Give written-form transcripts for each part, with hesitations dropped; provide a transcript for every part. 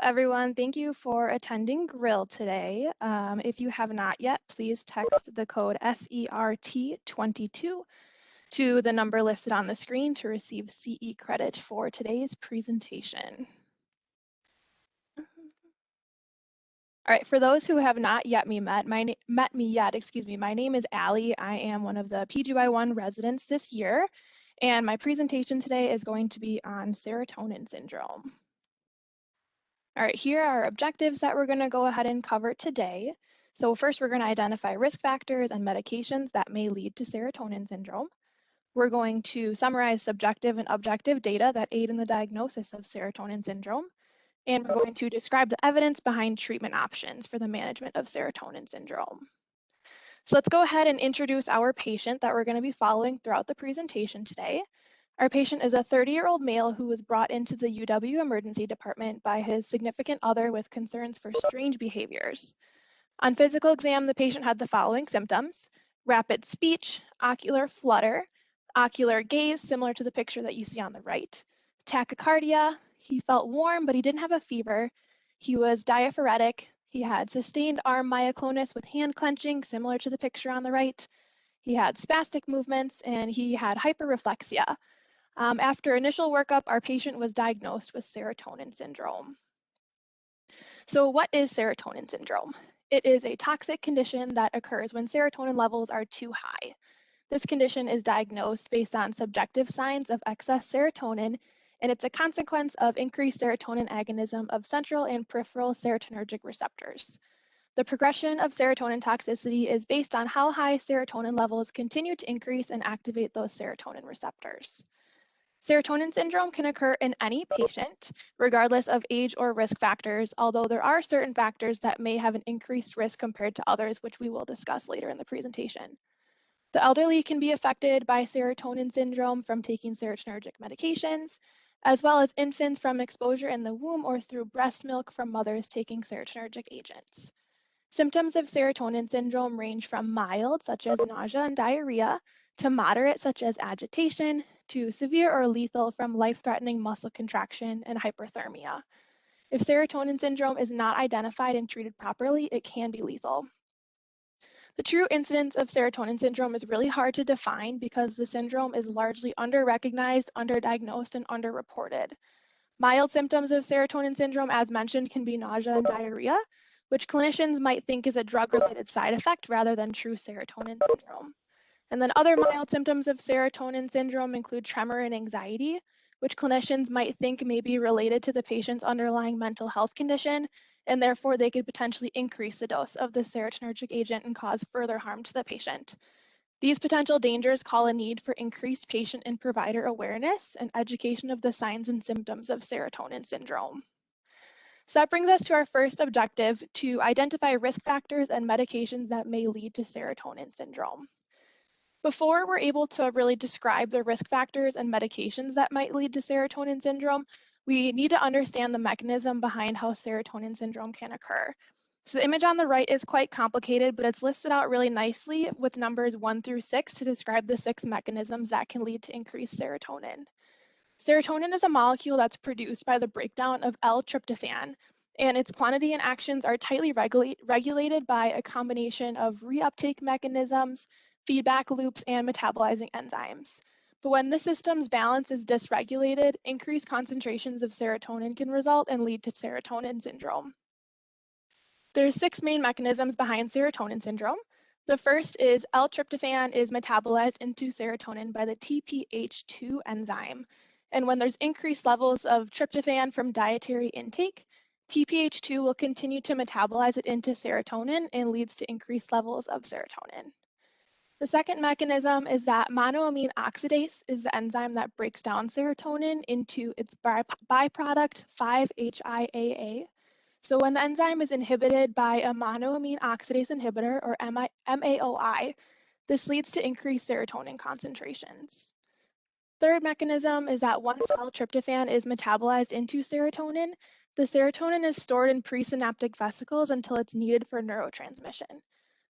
everyone. Thank you for attending Grill today. If you have not yet, please text the code SERT22 to the number listed on the screen to receive CE credit for today's presentation. All right, for those who have not yet met me, my name is Allie. I am one of the PGY1 residents this year, and my presentation today is going to be on serotonin syndrome. All right, here are objectives that we're going to go ahead and cover today. So first, we're going to identify risk factors and medications that may lead to serotonin syndrome. We're going to summarize subjective and objective data that aid in the diagnosis of serotonin syndrome. And we're going to describe the evidence behind treatment options for the management of serotonin syndrome. So let's go ahead and introduce our patient that we're going to be following throughout the presentation today. Our patient is a 30-year-old male who was brought into the UW emergency department by his significant other with concerns for strange behaviors. On physical exam, the patient had the following symptoms: rapid speech, ocular flutter, ocular gaze, similar to the picture that you see on the right, tachycardia. He felt warm, but he didn't have a fever. He was diaphoretic. He had sustained arm myoclonus with hand clenching, similar to the picture on the right. He had spastic movements, and he had hyperreflexia. After initial workup, our patient was diagnosed with serotonin syndrome. So what is serotonin syndrome? It is a toxic condition that occurs when serotonin levels are too high. This condition is diagnosed based on subjective signs of excess serotonin, and it's a consequence of increased serotonin agonism of central and peripheral serotonergic receptors. The progression of serotonin toxicity is based on how high serotonin levels continue to increase and activate those serotonin receptors. Serotonin syndrome can occur in any patient, regardless of age or risk factors, although there are certain factors that may have an increased risk compared to others, which we will discuss later in the presentation. The elderly can be affected by serotonin syndrome from taking serotonergic medications, as well as infants from exposure in the womb or through breast milk from mothers taking serotonergic agents. Symptoms of serotonin syndrome range from mild, such as nausea and diarrhea, to moderate, such as agitation, to severe or lethal from life-threatening muscle contraction and hyperthermia. If serotonin syndrome is not identified and treated properly, it can be lethal. The true incidence of serotonin syndrome is really hard to define because the syndrome is largely under-recognized, underdiagnosed, and underreported. Mild symptoms of serotonin syndrome, as mentioned, can be nausea and diarrhea, which clinicians might think is a drug-related side effect rather than true serotonin syndrome. And then other mild symptoms of serotonin syndrome include tremor and anxiety, which clinicians might think may be related to the patient's underlying mental health condition, and therefore they could potentially increase the dose of the serotonergic agent and cause further harm to the patient. These potential dangers call a need for increased patient and provider awareness and education of the signs and symptoms of serotonin syndrome. So that brings us to our first objective, to identify risk factors and medications that may lead to serotonin syndrome. Before we're able to really describe the risk factors and medications that might lead to serotonin syndrome, we need to understand the mechanism behind how serotonin syndrome can occur. So the image on the right is quite complicated, but it's listed out really nicely with numbers 1 through 6 to describe the 6 mechanisms that can lead to increased serotonin. Serotonin is a molecule that's produced by the breakdown of L-tryptophan, and its quantity and actions are tightly regulated by a combination of reuptake mechanisms, feedback loops, and metabolizing enzymes. But when the system's balance is dysregulated, increased concentrations of serotonin can result and lead to serotonin syndrome. There's 6 main mechanisms behind serotonin syndrome. The first is L-tryptophan is metabolized into serotonin by the TPH2 enzyme. And when there's increased levels of tryptophan from dietary intake, TPH2 will continue to metabolize it into serotonin and leads to increased levels of serotonin. The second mechanism is that monoamine oxidase is the enzyme that breaks down serotonin into its byproduct 5-HIAA. So when the enzyme is inhibited by a monoamine oxidase inhibitor, or MAOI, this leads to increased serotonin concentrations. Third mechanism is that once L-tryptophan is metabolized into serotonin, the serotonin is stored in presynaptic vesicles until it's needed for neurotransmission.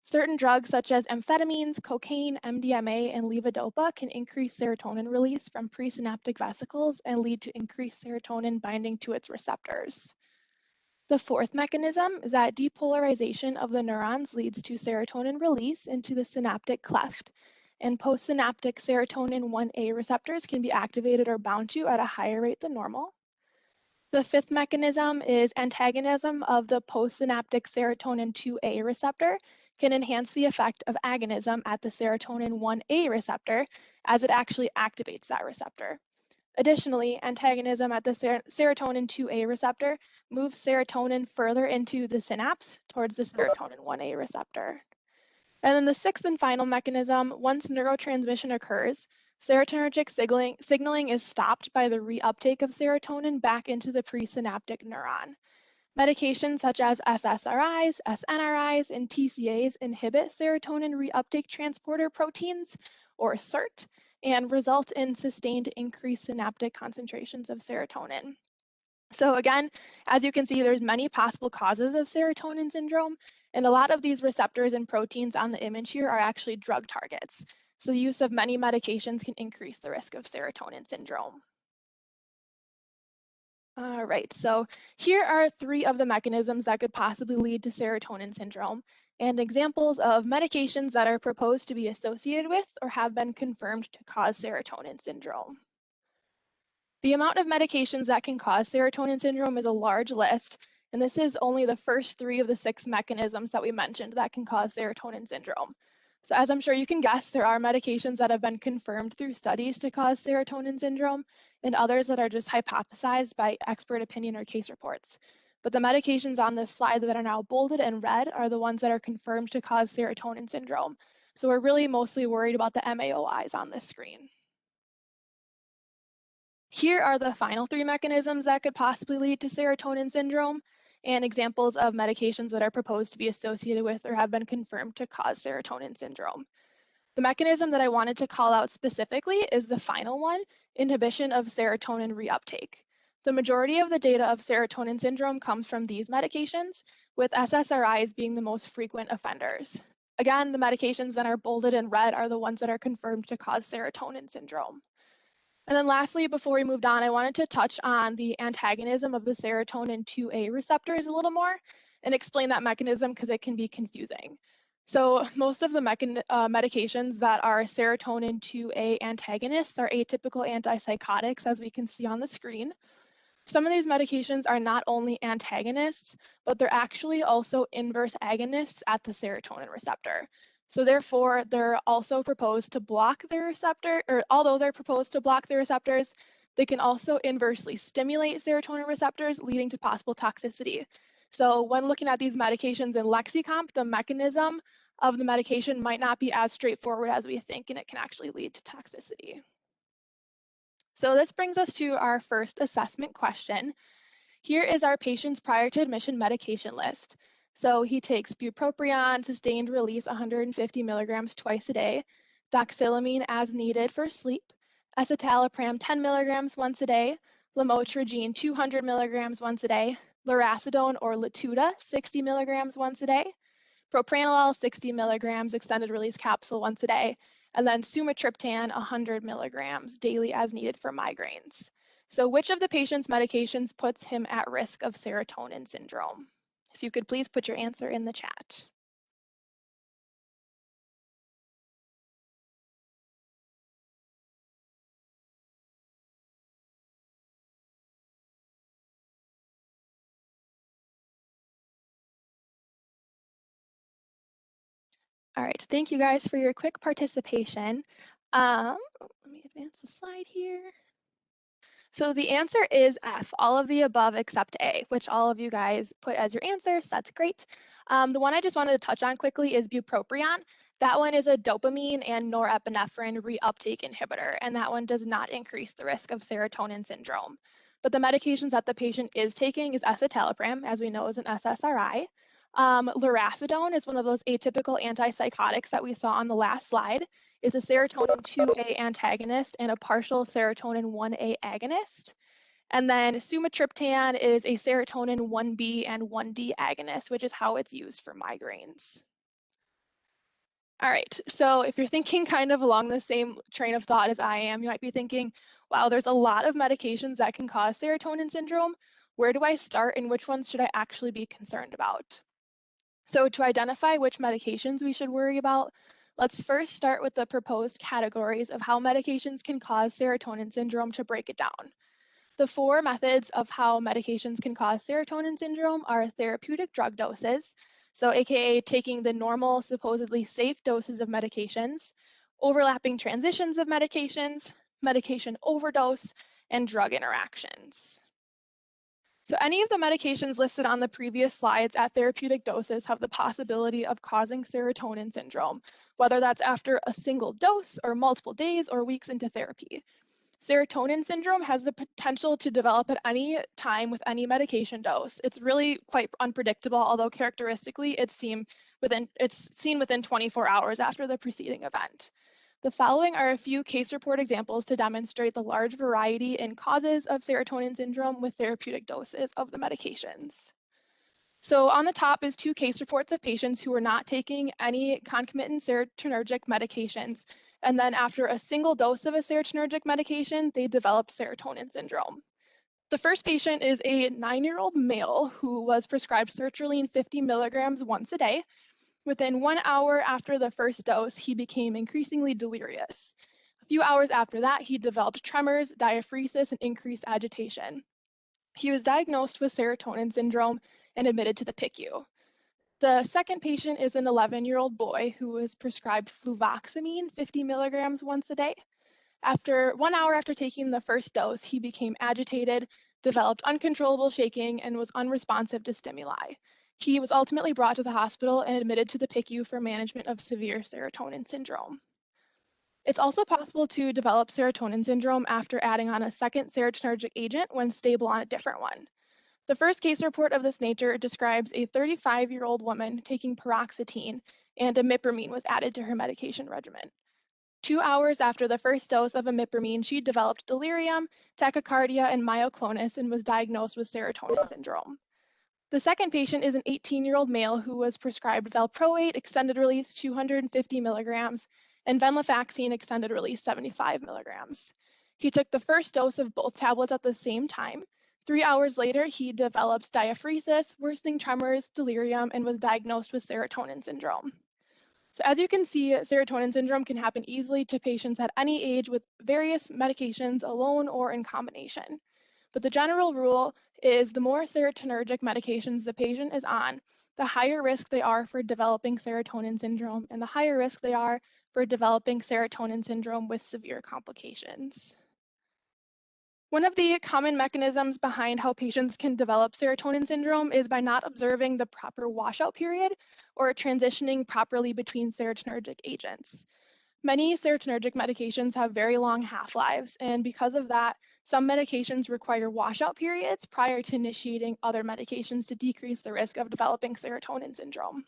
Certain drugs such as amphetamines, cocaine, MDMA, and levodopa can increase serotonin release from presynaptic vesicles and lead to increased serotonin binding to its receptors. The fourth mechanism is that depolarization of the neurons leads to serotonin release into the synaptic cleft, and postsynaptic serotonin 1A receptors can be activated or bound to at a higher rate than normal. The fifth mechanism is antagonism of the postsynaptic serotonin 2A receptor can enhance the effect of agonism at the serotonin 1A receptor as it actually activates that receptor. Additionally, antagonism at the serotonin 2A receptor moves serotonin further into the synapse towards the serotonin 1A receptor. And then the sixth and final mechanism, once neurotransmission occurs, serotonergic signaling is stopped by the reuptake of serotonin back into the presynaptic neuron. Medications such as SSRIs, SNRIs, and TCAs inhibit serotonin reuptake transporter proteins, or SERT, and result in sustained increased synaptic concentrations of serotonin. So again, as you can see, there's many possible causes of serotonin syndrome, and a lot of these receptors and proteins on the image here are actually drug targets. So the use of many medications can increase the risk of serotonin syndrome. All right, so here are three of the mechanisms that could possibly lead to serotonin syndrome and examples of medications that are proposed to be associated with or have been confirmed to cause serotonin syndrome. The amount of medications that can cause serotonin syndrome is a large list, and this is only the first three of the six mechanisms that we mentioned that can cause serotonin syndrome. So as I'm sure you can guess, there are medications that have been confirmed through studies to cause serotonin syndrome, and others that are just hypothesized by expert opinion or case reports. But the medications on this slide that are now bolded and red are the ones that are confirmed to cause serotonin syndrome. So we're really mostly worried about the MAOIs on this screen. Here are the final three mechanisms that could possibly lead to serotonin syndrome and examples of medications that are proposed to be associated with or have been confirmed to cause serotonin syndrome. The mechanism that I wanted to call out specifically is the final one, inhibition of serotonin reuptake. The majority of the data of serotonin syndrome comes from these medications, with SSRIs being the most frequent offenders. Again, the medications that are bolded in red are the ones that are confirmed to cause serotonin syndrome. And then lastly, before we moved on, I wanted to touch on the antagonism of the serotonin 2A receptors a little more and explain that mechanism because it can be confusing. So most of the medications that are serotonin 2A antagonists are atypical antipsychotics, as we can see on the screen. Some of these medications are not only antagonists, but they're actually also inverse agonists at the serotonin receptor. So therefore, they're also proposed to block the receptor, or although they're proposed to block the receptors, they can also inversely stimulate serotonin receptors, leading to possible toxicity. So when looking at these medications in LexiComp, the mechanism of the medication might not be as straightforward as we think, and it can actually lead to toxicity. So this brings us to our first assessment question. Here is our patient's prior to admission medication list. So he takes bupropion, sustained release 150 milligrams twice a day, doxylamine as needed for sleep, escitalopram 10 milligrams once a day, lamotrigine 200 milligrams once a day, lurasidone or Latuda 60 milligrams once a day, propranolol 60 milligrams extended release capsule once a day, and then sumatriptan 100 milligrams daily as needed for migraines. So which of the patient's medications puts him at risk of serotonin syndrome? If you could please put your answer in the chat. All right, thank you guys for your quick participation. Let me advance the slide here. So the answer is F, all of the above except A, which all of you guys put as your answer, so that's great. The one I just wanted to touch on quickly is bupropion. That one is a dopamine and norepinephrine reuptake inhibitor, and that one does not increase the risk of serotonin syndrome. But the medications that the patient is taking is escitalopram, as we know is an SSRI. Lurasidone is one of those atypical antipsychotics that we saw on the last slide. It's a serotonin 2A antagonist and a partial serotonin 1A agonist. And then sumatriptan is a serotonin 1B and 1D agonist, which is how it's used for migraines. All right, so if you're thinking kind of along the same train of thought as I am, you might be thinking, wow, there's a lot of medications that can cause serotonin syndrome. Where do I start and which ones should I actually be concerned about? So to identify which medications we should worry about, let's first start with the proposed categories of how medications can cause serotonin syndrome to break it down. The four methods of how medications can cause serotonin syndrome are therapeutic drug doses, so AKA taking the normal, supposedly safe doses of medications, overlapping transitions of medications, medication overdose, and drug interactions. So any of the medications listed on the previous slides at therapeutic doses have the possibility of causing serotonin syndrome, whether that's after a single dose or multiple days or weeks into therapy. Serotonin syndrome has the potential to develop at any time with any medication dose. It's really quite unpredictable, although characteristically it's seen within 24 hours after the preceding event. The following are a few case report examples to demonstrate the large variety in causes of serotonin syndrome with therapeutic doses of the medications. So on the top is two case reports of patients who were not taking any concomitant serotonergic medications. And then after a single dose of a serotonergic medication, they developed serotonin syndrome. The first patient is a 9-year-old male who was prescribed sertraline 50 milligrams once a day. Within 1 hour after the first dose, he became increasingly delirious. A few hours after that, he developed tremors, diaphoresis, and increased agitation. He was diagnosed with serotonin syndrome and admitted to the PICU. The second patient is an 11-year-old boy who was prescribed fluvoxamine 50 milligrams once a day. After 1 hour after taking the first dose, he became agitated, developed uncontrollable shaking, and was unresponsive to stimuli. He was ultimately brought to the hospital and admitted to the PICU for management of severe serotonin syndrome. It's also possible to develop serotonin syndrome after adding on a second serotonergic agent when stable on a different one. The first case report of this nature describes a 35-year-old woman taking paroxetine and imipramine was added to her medication regimen. 2 hours after the first dose of imipramine, she developed delirium, tachycardia, and myoclonus and was diagnosed with serotonin syndrome. The second patient is an 18-year-old male who was prescribed valproate extended release 250 milligrams and venlafaxine extended release 75 milligrams. He took the first dose of both tablets at the same time. 3 hours later, he developed diaphoresis, worsening tremors, delirium, and was diagnosed with serotonin syndrome. So as you can see, serotonin syndrome can happen easily to patients at any age with various medications alone or in combination. But the general rule is the more serotonergic medications the patient is on, the higher risk they are for developing serotonin syndrome and the higher risk they are for developing serotonin syndrome with severe complications. One of the common mechanisms behind how patients can develop serotonin syndrome is by not observing the proper washout period or transitioning properly between serotonergic agents. Many serotonergic medications have very long half-lives, and because of that, some medications require washout periods prior to initiating other medications to decrease the risk of developing serotonin syndrome.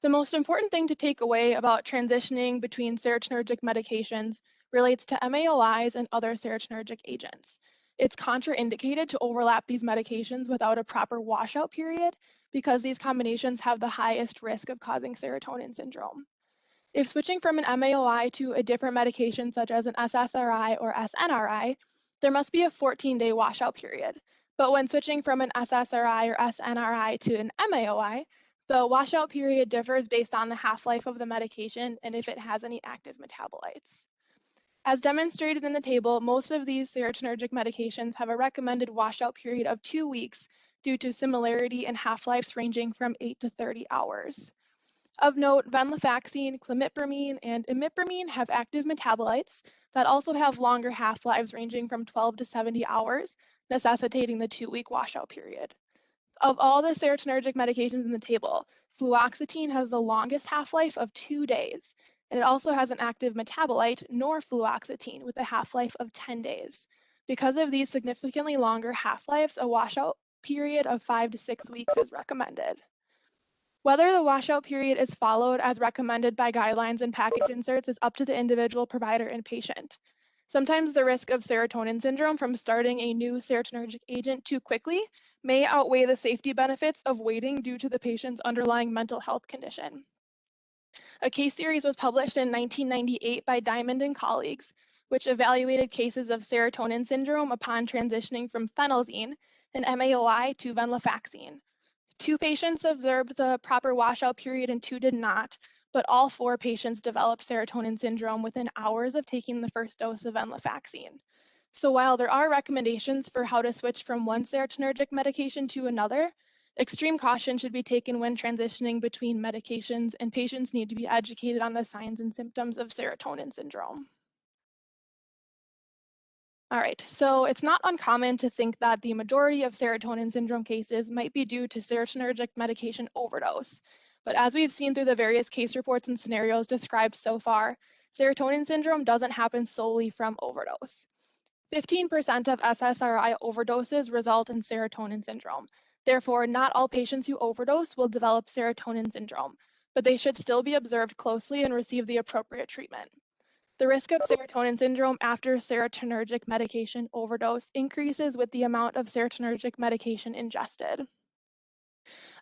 The most important thing to take away about transitioning between serotonergic medications relates to MAOIs and other serotonergic agents. It's contraindicated to overlap these medications without a proper washout period because these combinations have the highest risk of causing serotonin syndrome. If switching from an MAOI to a different medication such as an SSRI or SNRI, there must be a 14-day washout period. But when switching from an SSRI or SNRI to an MAOI, the washout period differs based on the half-life of the medication and if it has any active metabolites. As demonstrated in the table, most of these serotonergic medications have a recommended washout period of 2 weeks due to similarity in half-lives ranging from 8 to 30 hours. Of note, venlafaxine, clomipramine, and imipramine have active metabolites that also have longer half-lives ranging from 12 to 70 hours, necessitating the 2-week washout period. Of all the serotonergic medications in the table, fluoxetine has the longest half-life of 2 days, and it also has an active metabolite, norfluoxetine, with a half-life of 10 days. Because of these significantly longer half-lives, a washout period of 5 to 6 weeks is recommended. Whether the washout period is followed as recommended by guidelines and package inserts is up to the individual provider and patient. Sometimes the risk of serotonin syndrome from starting a new serotonergic agent too quickly may outweigh the safety benefits of waiting due to the patient's underlying mental health condition. A case series was published in 1998 by Diamond and colleagues, which evaluated cases of serotonin syndrome upon transitioning from phenelzine, an MAOI to venlafaxine. 2 patients observed the proper washout period and 2 did not, but all 4 patients developed serotonin syndrome within hours of taking the first dose of venlafaxine. So while there are recommendations for how to switch from one serotonergic medication to another, extreme caution should be taken when transitioning between medications, and patients need to be educated on the signs and symptoms of serotonin syndrome. All right, so it's not uncommon to think that the majority of serotonin syndrome cases might be due to serotonergic medication overdose. But as we've seen through the various case reports and scenarios described so far, serotonin syndrome doesn't happen solely from overdose. 15% of SSRI overdoses result in serotonin syndrome. Therefore, not all patients who overdose will develop serotonin syndrome, but they should still be observed closely and receive the appropriate treatment. The risk of serotonin syndrome after serotonergic medication overdose increases with the amount of serotonergic medication ingested.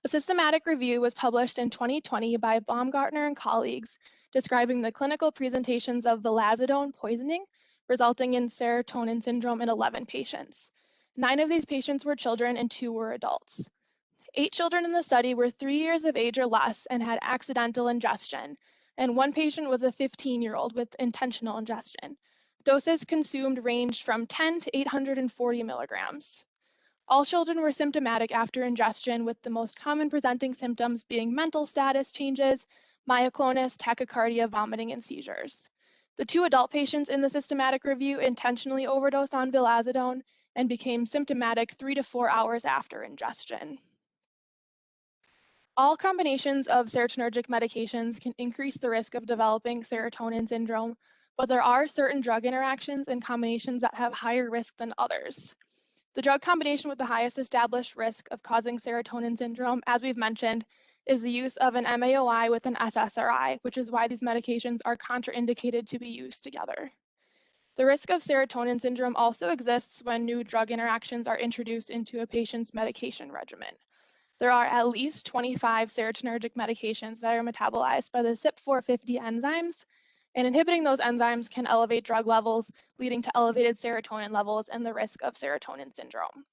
A systematic review was published in 2020 by Baumgartner and colleagues describing the clinical presentations of vilazodone poisoning resulting in serotonin syndrome in 11 patients. 9 of these patients were children and 2 were adults. 8 children in the study were 3 years of age or less and had accidental ingestion, and 1 patient was a 15-year-old with intentional ingestion. Doses consumed ranged from 10 to 840 milligrams. All children were symptomatic after ingestion, with the most common presenting symptoms being mental status changes, myoclonus, tachycardia, vomiting, and seizures. The 2 adult patients in the systematic review intentionally overdosed on vilazodone and became symptomatic 3 to 4 hours after ingestion. All combinations of serotonergic medications can increase the risk of developing serotonin syndrome, but there are certain drug interactions and combinations that have higher risk than others. The drug combination with the highest established risk of causing serotonin syndrome, as we've mentioned, is the use of an MAOI with an SSRI, which is why these medications are contraindicated to be used together. The risk of serotonin syndrome also exists when new drug interactions are introduced into a patient's medication regimen. There are at least 25 serotonergic medications that are metabolized by the CYP450 enzymes, and inhibiting those enzymes can elevate drug levels, leading to elevated serotonin levels and the risk of serotonin syndrome.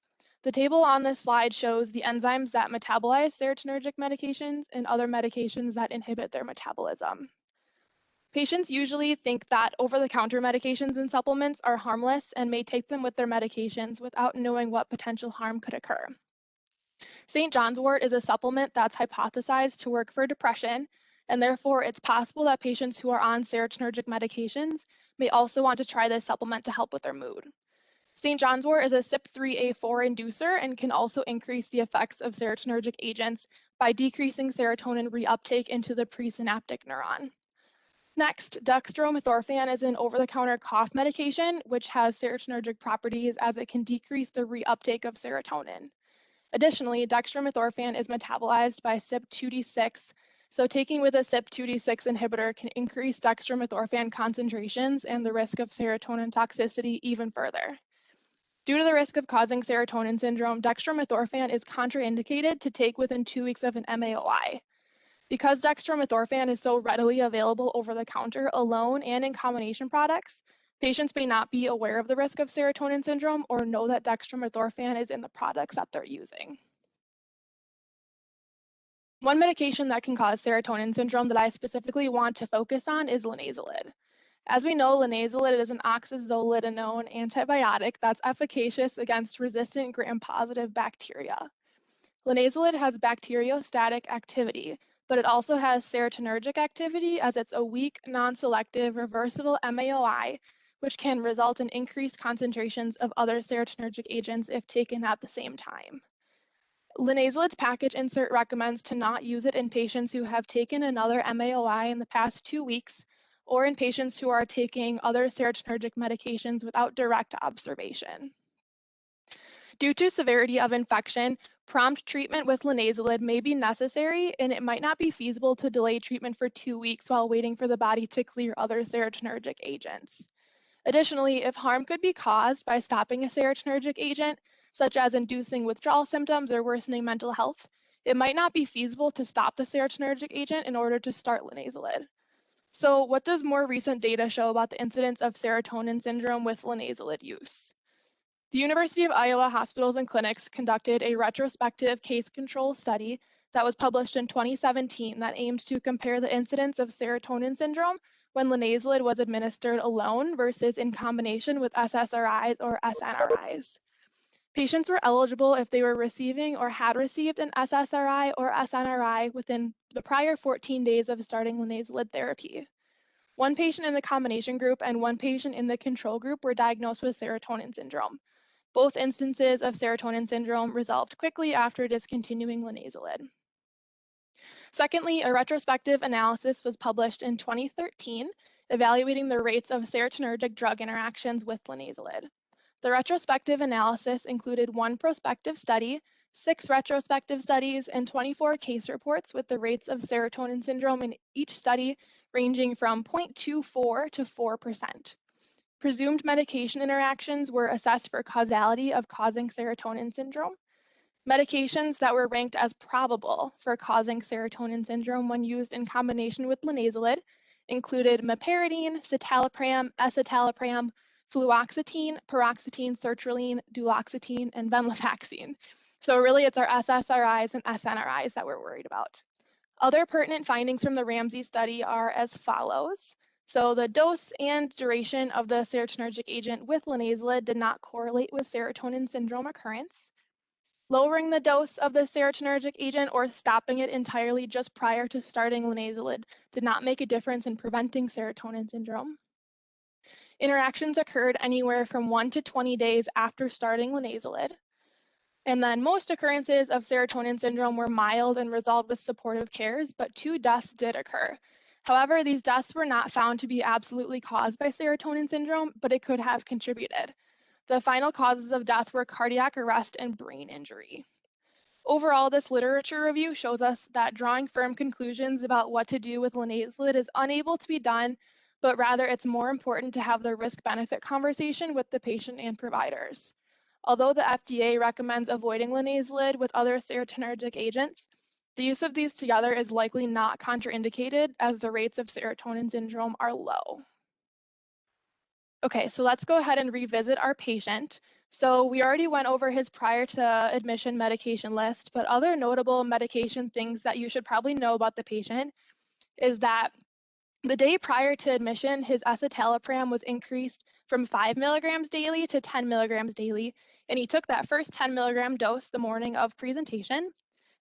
The table on this slide shows the enzymes that metabolize serotonergic medications and other medications that inhibit their metabolism. Patients usually think that over-the-counter medications and supplements are harmless and may take them with their medications without knowing what potential harm could occur. St. John's wort is a supplement that's hypothesized to work for depression, and therefore it's possible that patients who are on serotonergic medications may also want to try this supplement to help with their mood. St. John's wort is a CYP3A4 inducer and can also increase the effects of serotonergic agents by decreasing serotonin reuptake into the presynaptic neuron. Next, dextromethorphan is an over-the-counter cough medication, which has serotonergic properties as it can decrease the reuptake of serotonin. Additionally, dextromethorphan is metabolized by CYP2D6, so taking with a CYP2D6 inhibitor can increase dextromethorphan concentrations and the risk of serotonin toxicity even further. Due to the risk of causing serotonin syndrome, dextromethorphan is contraindicated to take within 2 weeks of an MAOI. Because dextromethorphan is so readily available over the counter alone and in combination products, patients may not be aware of the risk of serotonin syndrome or know that dextromethorphan is in the products that they're using. One medication that can cause serotonin syndrome that I specifically want to focus on is linezolid. As we know, linezolid is an oxazolidinone antibiotic that's efficacious against resistant gram-positive bacteria. Linezolid has bacteriostatic activity, but it also has serotonergic activity as it's a weak, non-selective, reversible MAOI, which can result in increased concentrations of other serotonergic agents if taken at the same time. Linezolid's package insert recommends to not use it in patients who have taken another MAOI in the past 2 weeks, or in patients who are taking other serotonergic medications without direct observation. Due to severity of infection, prompt treatment with linezolid may be necessary, and it might not be feasible to delay treatment for 2 weeks while waiting for the body to clear other serotonergic agents. Additionally, if harm could be caused by stopping a serotonergic agent, such as inducing withdrawal symptoms or worsening mental health, it might not be feasible to stop the serotonergic agent in order to start linezolid. So what does more recent data show about the incidence of serotonin syndrome with linezolid use? The University of Iowa Hospitals and Clinics conducted a retrospective case control study that was published in 2017 that aimed to compare the incidence of serotonin syndrome when linezolid was administered alone versus in combination with SSRIs or SNRIs. Patients were eligible if they were receiving or had received an SSRI or SNRI within the prior 14 days of starting linezolid therapy. One patient in the combination group and one patient in the control group were diagnosed with serotonin syndrome. Both instances of serotonin syndrome resolved quickly after discontinuing linezolid. Secondly, a retrospective analysis was published in 2013 evaluating the rates of serotonergic drug interactions with linezolid. The retrospective analysis included 1 prospective study, 6 retrospective studies, and 24 case reports with the rates of serotonin syndrome in each study ranging from 0.24 to 4%. Presumed medication interactions were assessed for causality of causing serotonin syndrome. Medications that were ranked as probable for causing serotonin syndrome when used in combination with linezolid included meperidine, citalopram, escitalopram, fluoxetine, paroxetine, sertraline, duloxetine, and venlafaxine. So really it's our SSRIs and SNRIs that we're worried about. Other pertinent findings from the Ramsey study are as follows. So the dose and duration of the serotonergic agent with linezolid did not correlate with serotonin syndrome occurrence. Lowering the dose of the serotonergic agent or stopping it entirely just prior to starting linezolid did not make a difference in preventing serotonin syndrome. Interactions occurred anywhere from 1 to 20 days after starting linezolid. And then most occurrences of serotonin syndrome were mild and resolved with supportive cares, but 2 deaths did occur. However, these deaths were not found to be absolutely caused by serotonin syndrome, but it could have contributed. The final causes of death were cardiac arrest and brain injury. Overall, this literature review shows us that drawing firm conclusions about what to do with linezolid is unable to be done, but rather it's more important to have the risk-benefit conversation with the patient and providers. Although the FDA recommends avoiding linezolid with other serotonergic agents, the use of these together is likely not contraindicated as the rates of serotonin syndrome are low. Okay, so let's go ahead and revisit our patient. So we already went over his prior to admission medication list, but other notable medication things that you should probably know about the patient is that the day prior to admission, his escitalopram was increased from 5 milligrams daily to 10 milligrams daily, and he took that first 10 milligram dose the morning of presentation.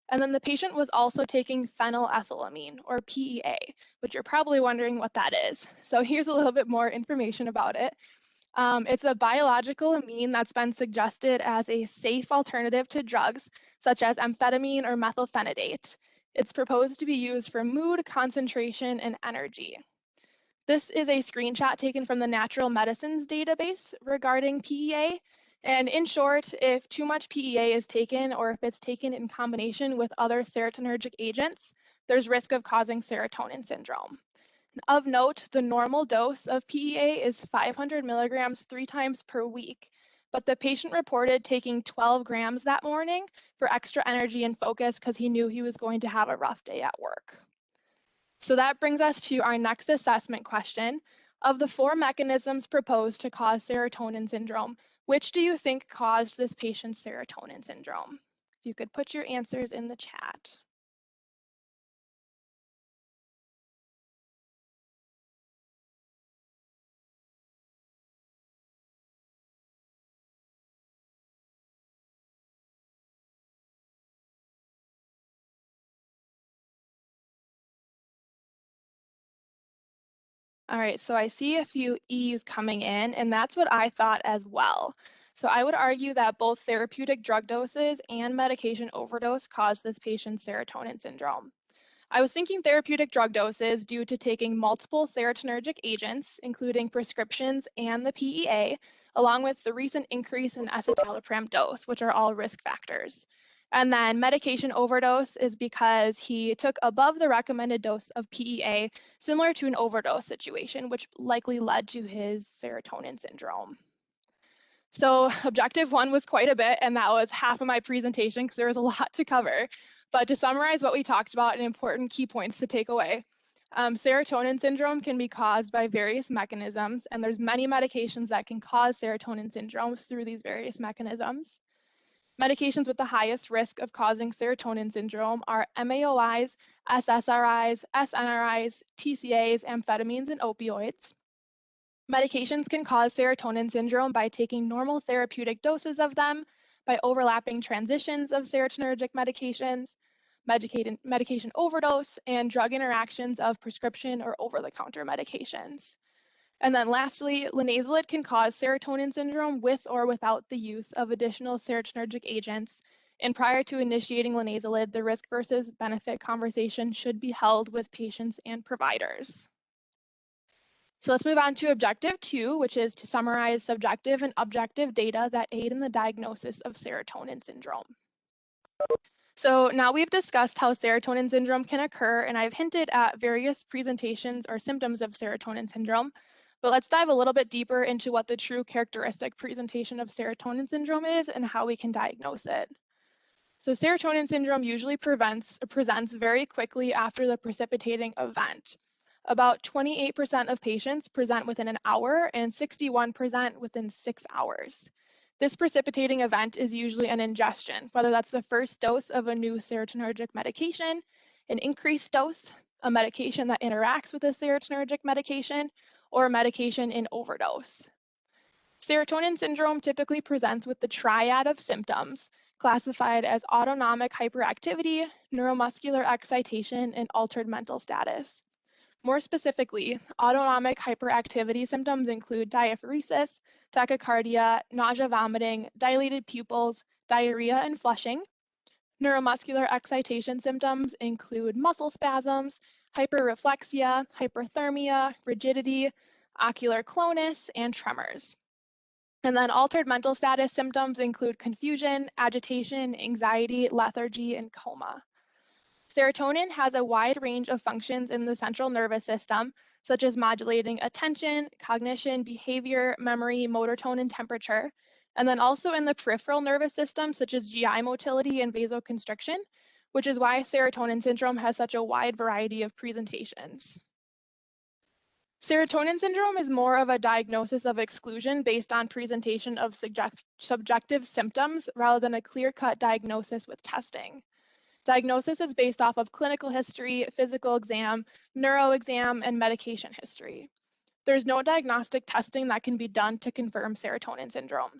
And then the patient was also taking phenylethylamine, or PEA, which you're probably wondering what that is. So here's a little bit more information about it. It's a biological amine that's been suggested as a safe alternative to drugs, such as amphetamine or methylphenidate. It's proposed to be used for mood, concentration, and energy. This is a screenshot taken from the Natural Medicines database regarding PEA. And in short, if too much PEA is taken or if it's taken in combination with other serotonergic agents, there's risk of causing serotonin syndrome. Of note, the normal dose of PEA is 500 milligrams 3 times per week, but the patient reported taking 12 grams that morning for extra energy and focus because he knew he was going to have a rough day at work. So that brings us to our next assessment question. Of the 4 mechanisms proposed to cause serotonin syndrome, which do you think caused this patient's serotonin syndrome? If you could put your answers in the chat. All right, so I see a few E's coming in, and that's what I thought as well. So I would argue that both therapeutic drug doses and medication overdose caused this patient's serotonin syndrome. I was thinking therapeutic drug doses due to taking multiple serotonergic agents, including prescriptions and the PEA, along with the recent increase in escitalopram dose, which are all risk factors. And then medication overdose is because he took above the recommended dose of PEA, similar to an overdose situation, which likely led to his serotonin syndrome. So objective 1 was quite a bit, and that was half of my presentation because there was a lot to cover. But to summarize what we talked about and important key points to take away, Serotonin syndrome can be caused by various mechanisms, and there's many medications that can cause serotonin syndrome through these various mechanisms. Medications with the highest risk of causing serotonin syndrome are MAOIs, SSRIs, SNRIs, TCAs, amphetamines, and opioids. Medications can cause serotonin syndrome by taking normal therapeutic doses of them, by overlapping transitions of serotonergic medications, medication overdose, and drug interactions of prescription or over-the-counter medications. And then lastly, Linezolid can cause serotonin syndrome with or without the use of additional serotonergic agents. And prior to initiating Linezolid, the risk versus benefit conversation should be held with patients and providers. So let's move on to objective 2, which is to summarize subjective and objective data that aid in the diagnosis of serotonin syndrome. So now we've discussed how serotonin syndrome can occur, and I've hinted at various presentations or symptoms of serotonin syndrome, but let's dive a little bit deeper into what the true characteristic presentation of serotonin syndrome is and how we can diagnose it. So serotonin syndrome usually presents very quickly after the precipitating event. About 28% of patients present within an hour and 61% within 6 hours. This precipitating event is usually an ingestion, whether that's the first dose of a new serotonergic medication, an increased dose, a medication that interacts with a serotonergic medication, or a medication in overdose. Serotonin syndrome typically presents with the triad of symptoms, classified as autonomic hyperactivity, neuromuscular excitation, and altered mental status. More specifically, autonomic hyperactivity symptoms include diaphoresis, tachycardia, nausea, vomiting, dilated pupils, diarrhea, and flushing. Neuromuscular excitation symptoms include muscle spasms, hyperreflexia, hyperthermia, rigidity, ocular clonus, and tremors. And then altered mental status symptoms include confusion, agitation, anxiety, lethargy, and coma. Serotonin has a wide range of functions in the central nervous system, such as modulating attention, cognition, behavior, memory, motor tone, and temperature, and then also in the peripheral nervous system, such as GI motility and vasoconstriction, which is why serotonin syndrome has such a wide variety of presentations. Serotonin syndrome is more of a diagnosis of exclusion based on presentation of subjective symptoms rather than a clear-cut diagnosis with testing. Diagnosis is based off of clinical history, physical exam, neuro exam, and medication history. There's no diagnostic testing that can be done to confirm serotonin syndrome.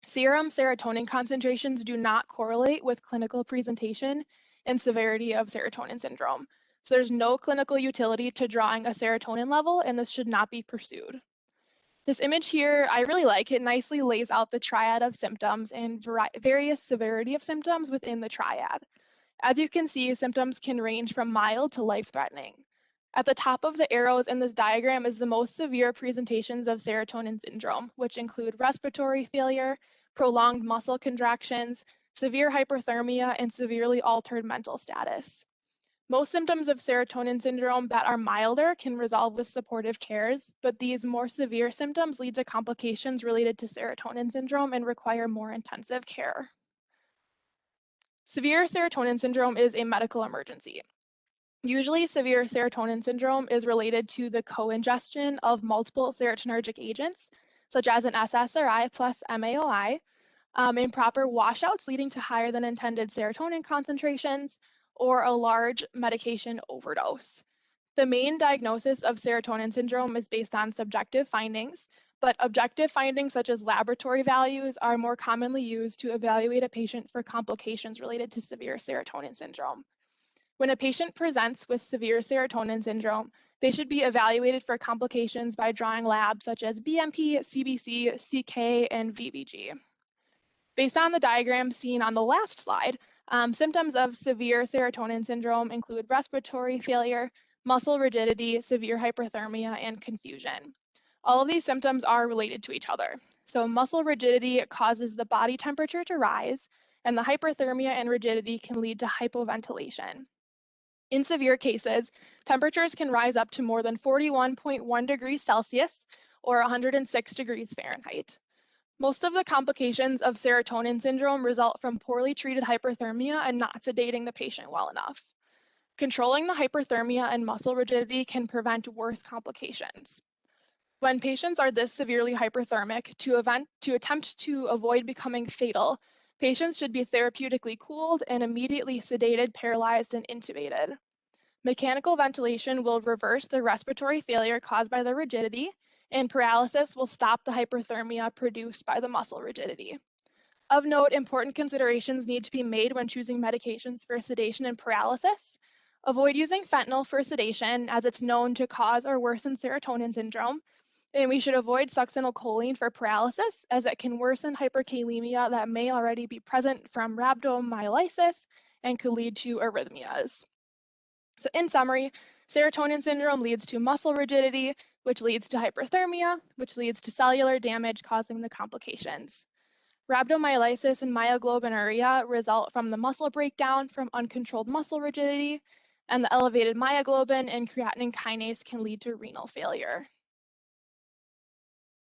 Serum serotonin concentrations do not correlate with clinical presentation and severity of serotonin syndrome. So there's no clinical utility to drawing a serotonin level, and this should not be pursued. This image here, I really like. It nicely lays out the triad of symptoms and various severity of symptoms within the triad. As you can see, symptoms can range from mild to life-threatening. At the top of the arrows in this diagram is the most severe presentations of serotonin syndrome, which include respiratory failure, prolonged muscle contractions, severe hyperthermia, and severely altered mental status. Most symptoms of serotonin syndrome that are milder can resolve with supportive cares, but these more severe symptoms lead to complications related to serotonin syndrome and require more intensive care. Severe serotonin syndrome is a medical emergency. Usually, severe serotonin syndrome is related to the co-ingestion of multiple serotonergic agents, such as an SSRI plus MAOI, improper washouts leading to higher than intended serotonin concentrations, or a large medication overdose. The main diagnosis of serotonin syndrome is based on subjective findings, but objective findings such as laboratory values are more commonly used to evaluate a patient for complications related to severe serotonin syndrome. When a patient presents with severe serotonin syndrome, they should be evaluated for complications by drawing labs such as BMP, CBC, CK, and VBG. Based on the diagram seen on the last slide, symptoms of severe serotonin syndrome include respiratory failure, muscle rigidity, severe hyperthermia, and confusion. All of these symptoms are related to each other. So muscle rigidity causes the body temperature to rise, and the hyperthermia and rigidity can lead to hypoventilation. In severe cases, temperatures can rise up to more than 41.1 degrees Celsius or 106 degrees Fahrenheit. Most of the complications of serotonin syndrome result from poorly treated hyperthermia and not sedating the patient well enough. Controlling the hyperthermia and muscle rigidity can prevent worse complications. When patients are this severely hyperthermic, to attempt to avoid becoming fatal, patients should be therapeutically cooled and immediately sedated, paralyzed, and intubated. Mechanical ventilation will reverse the respiratory failure caused by the rigidity, and paralysis will stop the hyperthermia produced by the muscle rigidity. Of note, important considerations need to be made when choosing medications for sedation and paralysis. Avoid using fentanyl for sedation, as it's known to cause or worsen serotonin syndrome. And we should avoid succinylcholine for paralysis, as it can worsen hyperkalemia that may already be present from rhabdomyolysis and could lead to arrhythmias. So in summary, serotonin syndrome leads to muscle rigidity, which leads to hyperthermia, which leads to cellular damage causing the complications. Rhabdomyolysis and myoglobinuria result from the muscle breakdown from uncontrolled muscle rigidity, and the elevated myoglobin and creatinine kinase can lead to renal failure.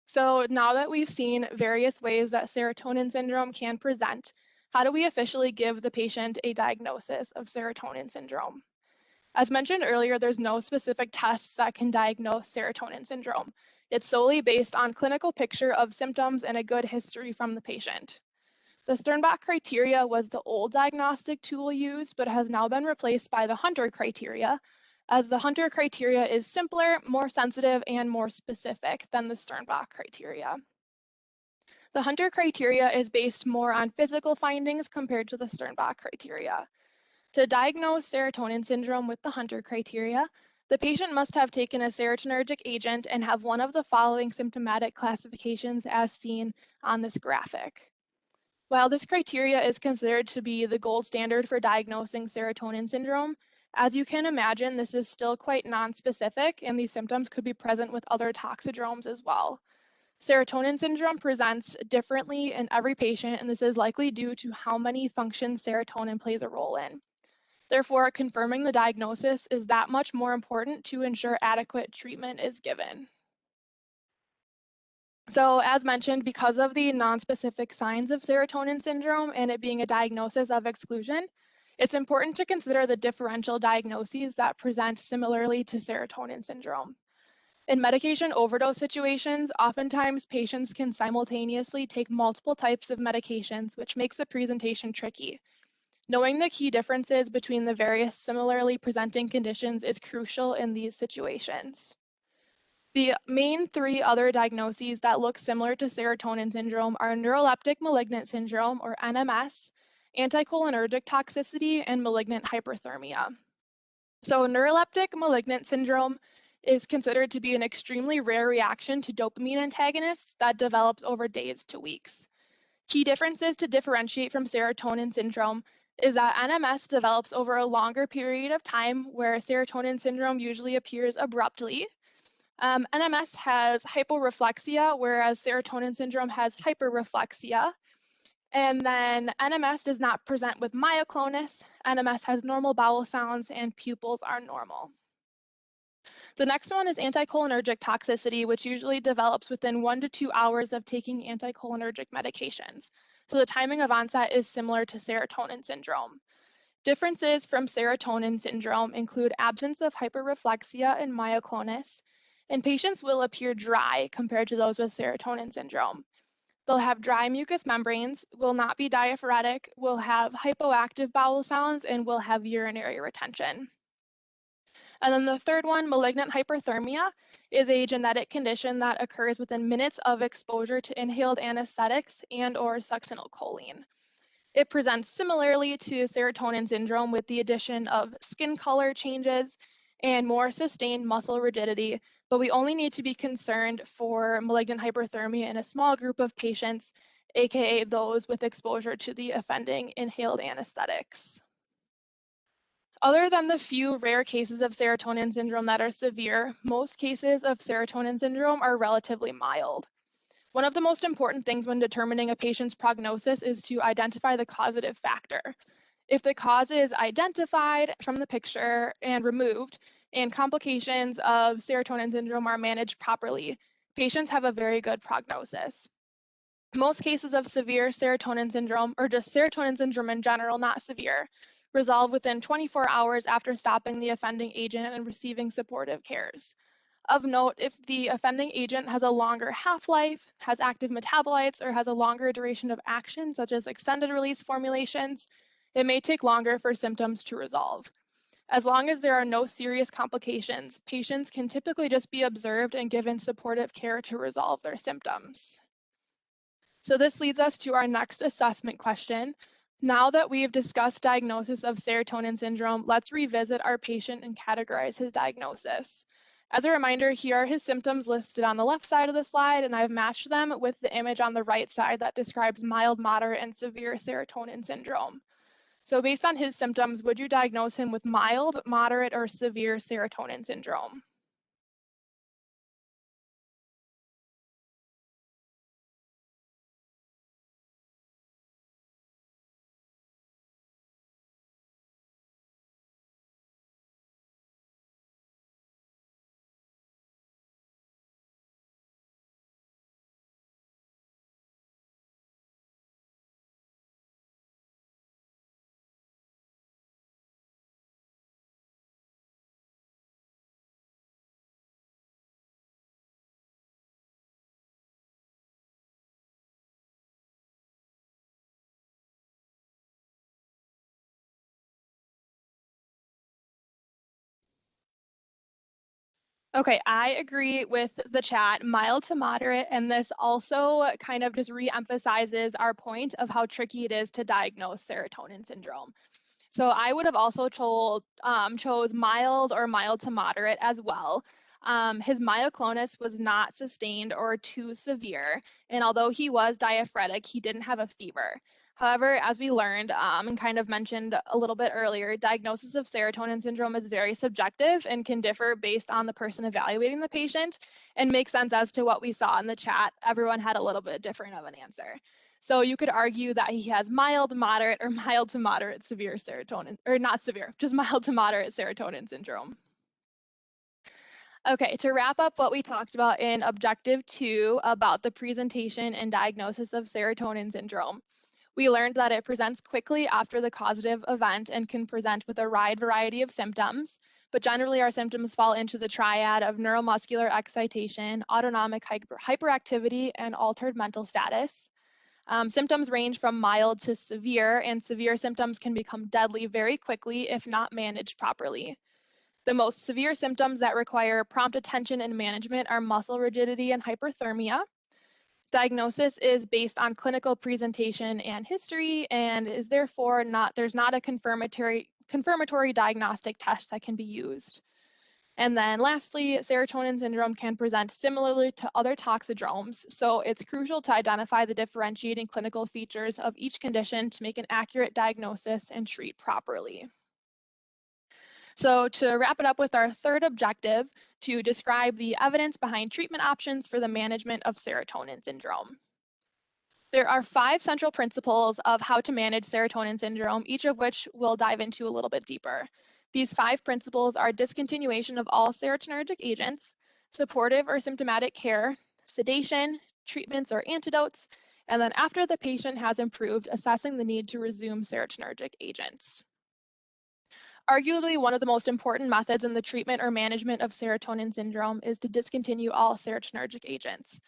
So now that we've seen various ways that serotonin syndrome can present, how do we officially give the patient a diagnosis of serotonin syndrome? As mentioned earlier, there's no specific tests that can diagnose serotonin syndrome. It's solely based on clinical picture of symptoms and a good history from the patient. The Sternbach criteria was the old diagnostic tool used, but has now been replaced by the Hunter criteria, as the Hunter criteria is simpler, more sensitive, and more specific than the Sternbach criteria. The Hunter criteria is based more on physical findings compared to the Sternbach criteria. To diagnose serotonin syndrome with the Hunter criteria, the patient must have taken a serotonergic agent and have one of the following symptomatic classifications as seen on this graphic. While this criteria is considered to be the gold standard for diagnosing serotonin syndrome, as you can imagine, this is still quite nonspecific, and these symptoms could be present with other toxidromes as well. Serotonin syndrome presents differently in every patient, and this is likely due to how many functions serotonin plays a role in. Therefore, confirming the diagnosis is that much more important to ensure adequate treatment is given. So as mentioned, because of the nonspecific signs of serotonin syndrome and it being a diagnosis of exclusion, it's important to consider the differential diagnoses that present similarly to serotonin syndrome. In medication overdose situations, oftentimes patients can simultaneously take multiple types of medications, which makes the presentation tricky. Knowing the key differences between the various similarly presenting conditions is crucial in these situations. The main three other diagnoses that look similar to serotonin syndrome are neuroleptic malignant syndrome, or NMS, anticholinergic toxicity, and malignant hyperthermia. So neuroleptic malignant syndrome is considered to be an extremely rare reaction to dopamine antagonists that develops over days to weeks. Key differences to differentiate from serotonin syndrome is that NMS develops over a longer period of time, where serotonin syndrome usually appears abruptly. NMS has hyporeflexia, whereas serotonin syndrome has hyperreflexia. And then NMS does not present with myoclonus. NMS has normal bowel sounds and pupils are normal. The next one is anticholinergic toxicity, which usually develops within 1 to 2 hours of taking anticholinergic medications. So the timing of onset is similar to serotonin syndrome. Differences from serotonin syndrome include absence of hyperreflexia and myoclonus, and patients will appear dry compared to those with serotonin syndrome. They'll have dry mucous membranes, will not be diaphoretic, will have hypoactive bowel sounds, and will have urinary retention. And then the third one, malignant hyperthermia, is a genetic condition that occurs within minutes of exposure to inhaled anesthetics and/or succinylcholine. It presents similarly to serotonin syndrome with the addition of skin color changes and more sustained muscle rigidity, but we only need to be concerned for malignant hyperthermia in a small group of patients, aka those with exposure to the offending inhaled anesthetics. Other than the few rare cases of serotonin syndrome that are severe, most cases of serotonin syndrome are relatively mild. One of the most important things when determining a patient's prognosis is to identify the causative factor. If the cause is identified from the picture and removed, and complications of serotonin syndrome are managed properly, patients have a very good prognosis. Most cases of severe serotonin syndrome, or just serotonin syndrome in general, not severe, resolve within 24 hours after stopping the offending agent and receiving supportive cares. Of note, if the offending agent has a longer half-life, has active metabolites, or has a longer duration of action, such as extended release formulations, it may take longer for symptoms to resolve. As long as there are no serious complications, patients can typically just be observed and given supportive care to resolve their symptoms. So this leads us to our next assessment question. Now that we've discussed diagnosis of serotonin syndrome, let's revisit our patient and categorize his diagnosis. As a reminder, here are his symptoms listed on the left side of the slide, and I've matched them with the image on the right side that describes mild, moderate, and severe serotonin syndrome. So based on his symptoms, would you diagnose him with mild, moderate, or severe serotonin syndrome? Okay, I agree with the chat, mild to moderate, and this also kind of just re-emphasizes our point of how tricky it is to diagnose serotonin syndrome. So I would have also chose mild or mild to moderate as well. His myoclonus was not sustained or too severe, and although he was diaphoretic, he didn't have a fever. However, as we learned and kind of mentioned a little bit earlier, diagnosis of serotonin syndrome is very subjective and can differ based on the person evaluating the patient, and makes sense as to what we saw in the chat. Everyone had a little bit different of an answer. So you could argue that he has mild, moderate, or mild to moderate severe serotonin, or not severe, just mild to moderate serotonin syndrome. Okay, to wrap up what we talked about in Objective 2 about the presentation and diagnosis of serotonin syndrome, we learned that it presents quickly after the causative event and can present with a wide variety of symptoms, but generally our symptoms fall into the triad of neuromuscular excitation, autonomic hyperactivity, and altered mental status. Symptoms range from mild to severe, and severe symptoms can become deadly very quickly if not managed properly. The most severe symptoms that require prompt attention and management are muscle rigidity and hyperthermia. Diagnosis is based on clinical presentation and history, and is therefore there's not a confirmatory diagnostic test that can be used. And then lastly, serotonin syndrome can present similarly to other toxidromes, so it's crucial to identify the differentiating clinical features of each condition to make an accurate diagnosis and treat properly. So to wrap it up with our third objective, to describe the evidence behind treatment options for the management of serotonin syndrome. There are 5 central principles of how to manage serotonin syndrome, each of which we'll dive into a little bit deeper. These 5 principles are discontinuation of all serotonergic agents, supportive or symptomatic care, sedation, treatments or antidotes, and then after the patient has improved, assessing the need to resume serotonergic agents. Arguably, one of the most important methods in the treatment or management of serotonin syndrome is to discontinue all serotonergic agents.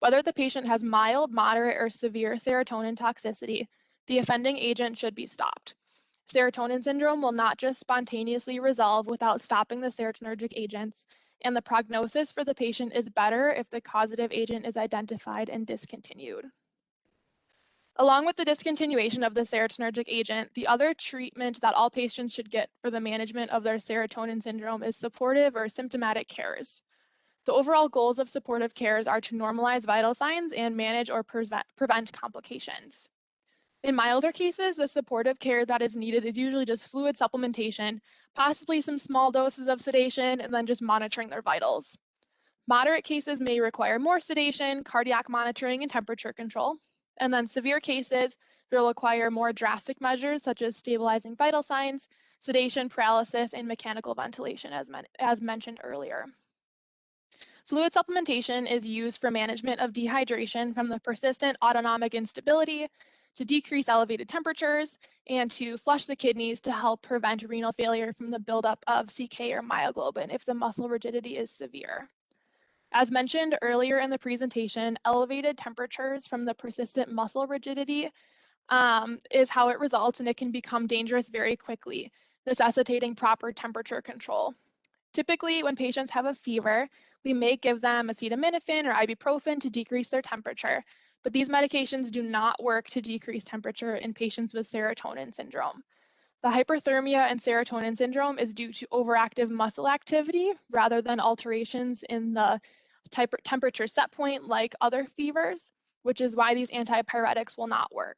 Whether the patient has mild, moderate, or severe serotonin toxicity, the offending agent should be stopped. Serotonin syndrome will not just spontaneously resolve without stopping the serotonergic agents, and the prognosis for the patient is better if the causative agent is identified and discontinued. Along with the discontinuation of the serotonergic agent, the other treatment that all patients should get for the management of their serotonin syndrome is supportive or symptomatic cares. The overall goals of supportive cares are to normalize vital signs and manage or prevent complications. In milder cases, the supportive care that is needed is usually just fluid supplementation, possibly some small doses of sedation, and then just monitoring their vitals. Moderate cases may require more sedation, cardiac monitoring, and temperature control. And then severe cases will require more drastic measures such as stabilizing vital signs, sedation, paralysis, and mechanical ventilation as mentioned earlier. Fluid supplementation is used for management of dehydration from the persistent autonomic instability, to decrease elevated temperatures, and to flush the kidneys to help prevent renal failure from the buildup of CK or myoglobin if the muscle rigidity is severe. As mentioned earlier in the presentation, elevated temperatures from the persistent muscle rigidity is how it results, and it can become dangerous very quickly, necessitating proper temperature control. Typically, when patients have a fever, we may give them acetaminophen or ibuprofen to decrease their temperature, but these medications do not work to decrease temperature in patients with serotonin syndrome. The hyperthermia in serotonin syndrome is due to overactive muscle activity rather than alterations in the temperature set point like other fevers, which is why these antipyretics will not work.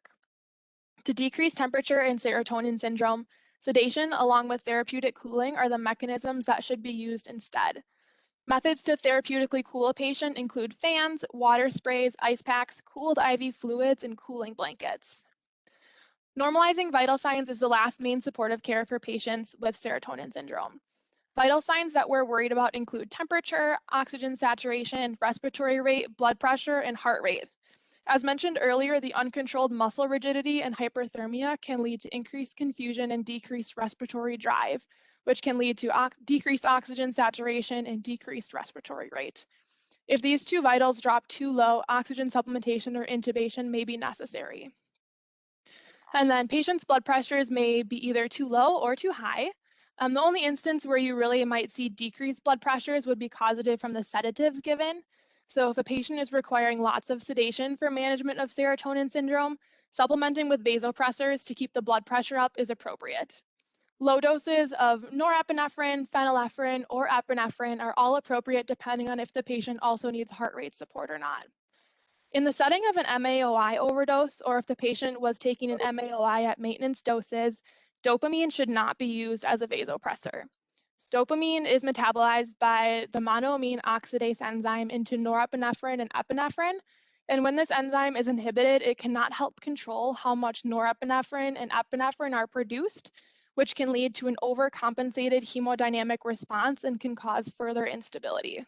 To decrease temperature in serotonin syndrome, sedation along with therapeutic cooling are the mechanisms that should be used instead. Methods to therapeutically cool a patient include fans, water sprays, ice packs, cooled IV fluids, and cooling blankets. Normalizing vital signs is the last main supportive care for patients with serotonin syndrome. Vital signs that we're worried about include temperature, oxygen saturation, respiratory rate, blood pressure, and heart rate. As mentioned earlier, the uncontrolled muscle rigidity and hyperthermia can lead to increased confusion and decreased respiratory drive, which can lead to decreased oxygen saturation and decreased respiratory rate. If these two vitals drop too low, oxygen supplementation or intubation may be necessary. And then patients' blood pressures may be either too low or too high. The only instance where you really might see decreased blood pressures would be causative from the sedatives given. So if a patient is requiring lots of sedation for management of serotonin syndrome, supplementing with vasopressors to keep the blood pressure up is appropriate. Low doses of norepinephrine, phenylephrine, or epinephrine are all appropriate depending on if the patient also needs heart rate support or not. In the setting of an MAOI overdose, or if the patient was taking an MAOI at maintenance doses, dopamine should not be used as a vasopressor. Dopamine is metabolized by the monoamine oxidase enzyme into norepinephrine and epinephrine. And when this enzyme is inhibited, it cannot help control how much norepinephrine and epinephrine are produced, which can lead to an overcompensated hemodynamic response and can cause further instability.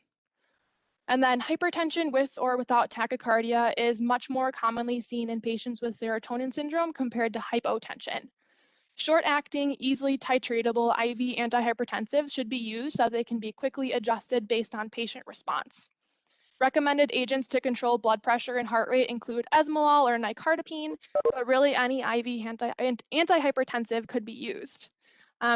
And then hypertension with or without tachycardia is much more commonly seen in patients with serotonin syndrome compared to hypotension. Short-acting, easily titratable IV antihypertensives should be used so they can be quickly adjusted based on patient response. Recommended agents to control blood pressure and heart rate include esmolol or nicardipine, but really any IV antihypertensive could be used.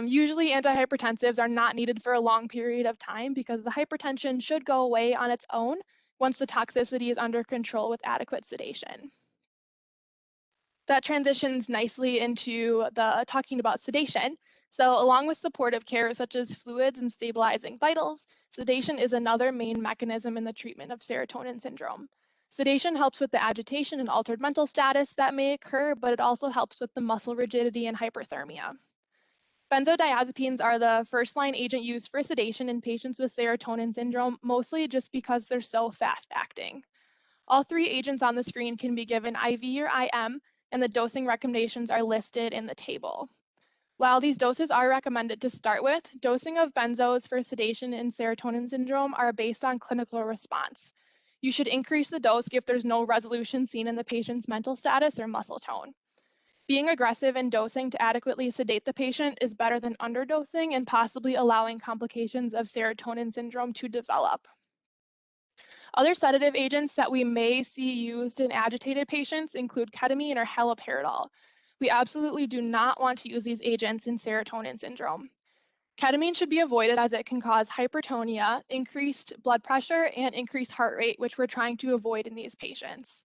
Usually antihypertensives are not needed for a long period of time because the hypertension should go away on its own once the toxicity is under control with adequate sedation. That transitions nicely into the talking about sedation. So along with supportive care such as fluids and stabilizing vitals, sedation is another main mechanism in the treatment of serotonin syndrome. Sedation helps with the agitation and altered mental status that may occur, but it also helps with the muscle rigidity and hyperthermia. Benzodiazepines are the first-line agent used for sedation in patients with serotonin syndrome, mostly just because they're so fast-acting. All three agents on the screen can be given IV or IM, and the dosing recommendations are listed in the table. While these doses are recommended to start with, dosing of benzos for sedation in serotonin syndrome are based on clinical response. You should increase the dose if there's no resolution seen in the patient's mental status or muscle tone. Being aggressive in dosing to adequately sedate the patient is better than underdosing and possibly allowing complications of serotonin syndrome to develop. Other sedative agents that we may see used in agitated patients include ketamine or haloperidol. We absolutely do not want to use these agents in serotonin syndrome. Ketamine should be avoided as it can cause hypertonia, increased blood pressure, and increased heart rate, which we're trying to avoid in these patients.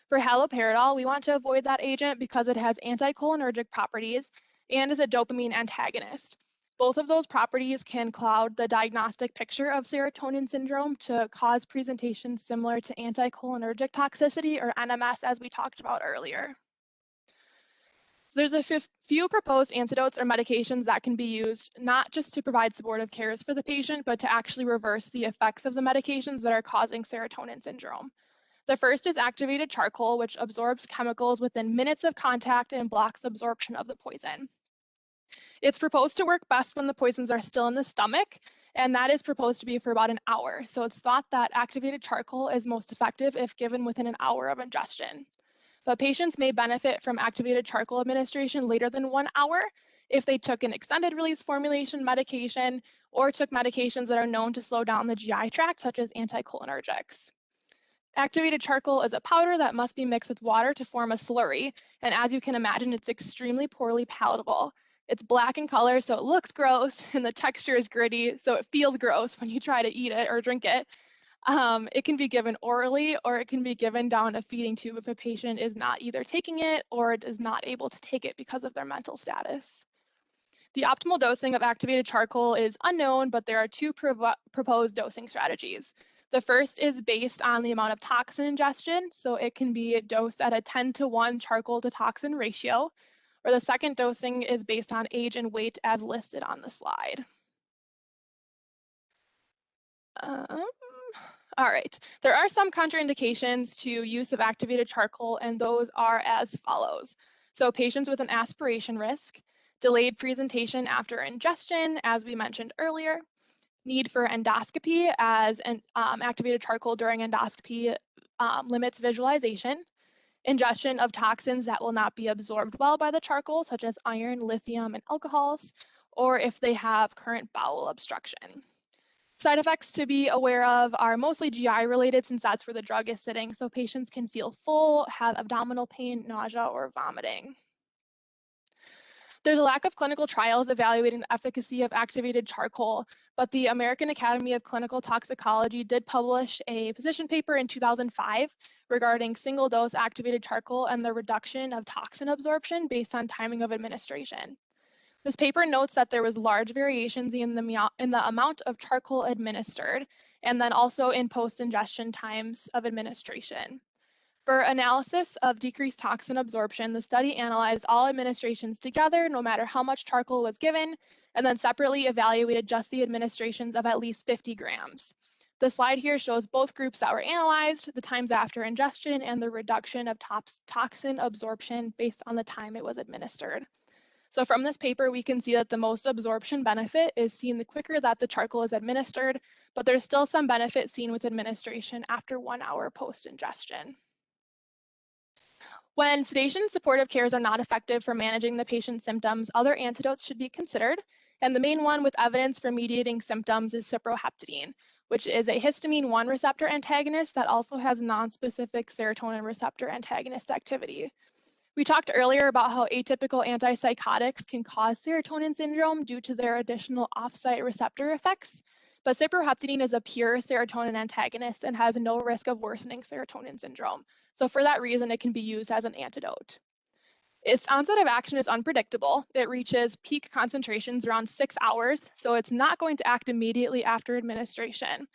For haloperidol, we want to avoid that agent because it has anticholinergic properties and is a dopamine antagonist. Both of those properties can cloud the diagnostic picture of serotonin syndrome to cause presentations similar to anticholinergic toxicity or NMS, as we talked about earlier. There's a few proposed antidotes or medications that can be used not just to provide supportive cares for the patient, but to actually reverse the effects of the medications that are causing serotonin syndrome. The first is activated charcoal, which absorbs chemicals within minutes of contact and blocks absorption of the poison. It's proposed to work best when the poisons are still in the stomach, and that is proposed to be for about an hour. So it's thought that activated charcoal is most effective if given within an hour of ingestion. But patients may benefit from activated charcoal administration later than 1 hour if they took an extended release formulation medication or took medications that are known to slow down the GI tract, such as anticholinergics. Activated charcoal is a powder that must be mixed with water to form a slurry, and as you can imagine, it's extremely poorly palatable. It's black in color, so it looks gross, and the texture is gritty, so it feels gross when you try to eat it or drink it. It can be given orally, or it can be given down a feeding tube if a patient is not either taking it or is not able to take it because of their mental status. The optimal dosing of activated charcoal is unknown, but there are two proposed dosing strategies. The first is based on the amount of toxin ingestion, so it can be dosed at a 10-to-1 charcoal to toxin ratio, or the second dosing is based on age and weight as listed on the slide. All right, there are some contraindications to use of activated charcoal, and those are as follows. So patients with an aspiration risk, delayed presentation after ingestion, as we mentioned earlier, need for endoscopy as an activated charcoal during endoscopy limits visualization, ingestion of toxins that will not be absorbed well by the charcoal, such as iron, lithium, and alcohols, or if they have current bowel obstruction. Side effects to be aware of are mostly GI related since that's where the drug is sitting, so patients can feel full, have abdominal pain, nausea, or vomiting. There's a lack of clinical trials evaluating the efficacy of activated charcoal, but the American Academy of Clinical Toxicology did publish a position paper in 2005 regarding single-dose activated charcoal and the reduction of toxin absorption based on timing of administration. This paper notes that there was large variations in the amount of charcoal administered, and then also in post-ingestion times of administration. For analysis of decreased toxin absorption, the study analyzed all administrations together, no matter how much charcoal was given, and then separately evaluated just the administrations of at least 50 grams. The slide here shows both groups that were analyzed, the times after ingestion, and the reduction of toxin absorption based on the time it was administered. So from this paper, we can see that the most absorption benefit is seen the quicker that the charcoal is administered, but there's still some benefit seen with administration after 1 hour post-ingestion. When sedation and supportive cares are not effective for managing the patient's symptoms, other antidotes should be considered, and the main one with evidence for mediating symptoms is cyproheptadine, which is a histamine 1 receptor antagonist that also has nonspecific serotonin receptor antagonist activity. We talked earlier about how atypical antipsychotics can cause serotonin syndrome due to their additional off-site receptor effects, but cyproheptadine is a pure serotonin antagonist and has no risk of worsening serotonin syndrome. So for that reason, it can be used as an antidote. Its onset of action is unpredictable. It reaches peak concentrations around 6 hours, so it's not going to act immediately after administration.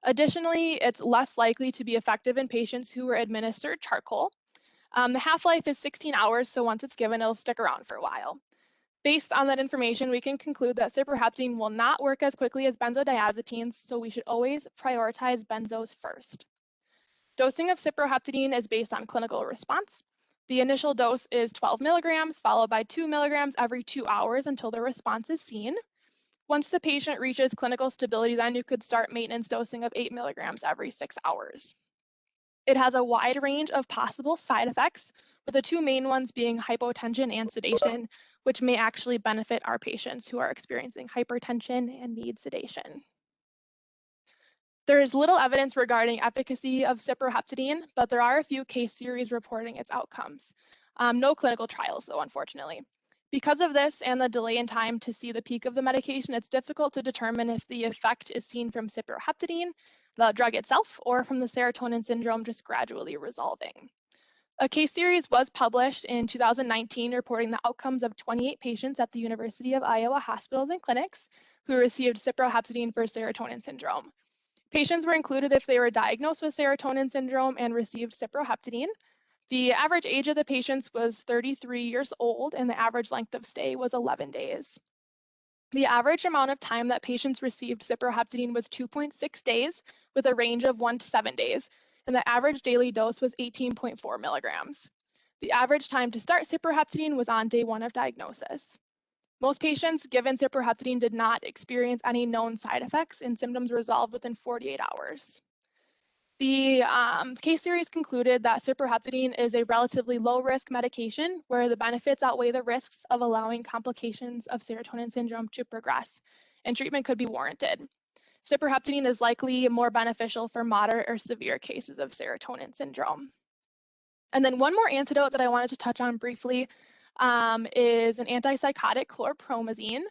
Additionally, it's less likely to be effective in patients who were administered charcoal. The half-life is 16 hours, so once it's given, it'll stick around for a while. Based on that information, we can conclude that cyproheptadine will not work as quickly as benzodiazepines, so we should always prioritize benzos first. Dosing of cyproheptadine is based on clinical response. The initial dose is 12 milligrams, followed by 2 milligrams every 2 hours until the response is seen. Once the patient reaches clinical stability, then you could start maintenance dosing of 8 milligrams every 6 hours. It has a wide range of possible side effects, with the two main ones being hypotension and sedation, which may actually benefit our patients who are experiencing hypertension and need sedation. There is little evidence regarding efficacy of cyproheptadine, but there are a few case series reporting its outcomes. No clinical trials, though, unfortunately. Because of this and the delay in time to see the peak of the medication, it's difficult to determine if the effect is seen from cyproheptadine, the drug itself, or from the serotonin syndrome just gradually resolving. A case series was published in 2019 reporting the outcomes of 28 patients at the University of Iowa hospitals and clinics who received cyproheptadine for serotonin syndrome. Patients were included if they were diagnosed with serotonin syndrome and received cyproheptadine. The average age of the patients was 33 years old, and the average length of stay was 11 days. The average amount of time that patients received cyproheptadine was 2.6 days, with a range of 1 to 7 days, and the average daily dose was 18.4 milligrams. The average time to start cyproheptadine was on day 1 of diagnosis. Most patients given cyproheptadine did not experience any known side effects, and symptoms resolved within 48 hours. The case series concluded that cyproheptadine is a relatively low-risk medication where the benefits outweigh the risks of allowing complications of serotonin syndrome to progress, and treatment could be warranted. Cyproheptadine is likely more beneficial for moderate or severe cases of serotonin syndrome. And then one more antidote that I wanted to touch on briefly is an antipsychotic, chlorpromazine.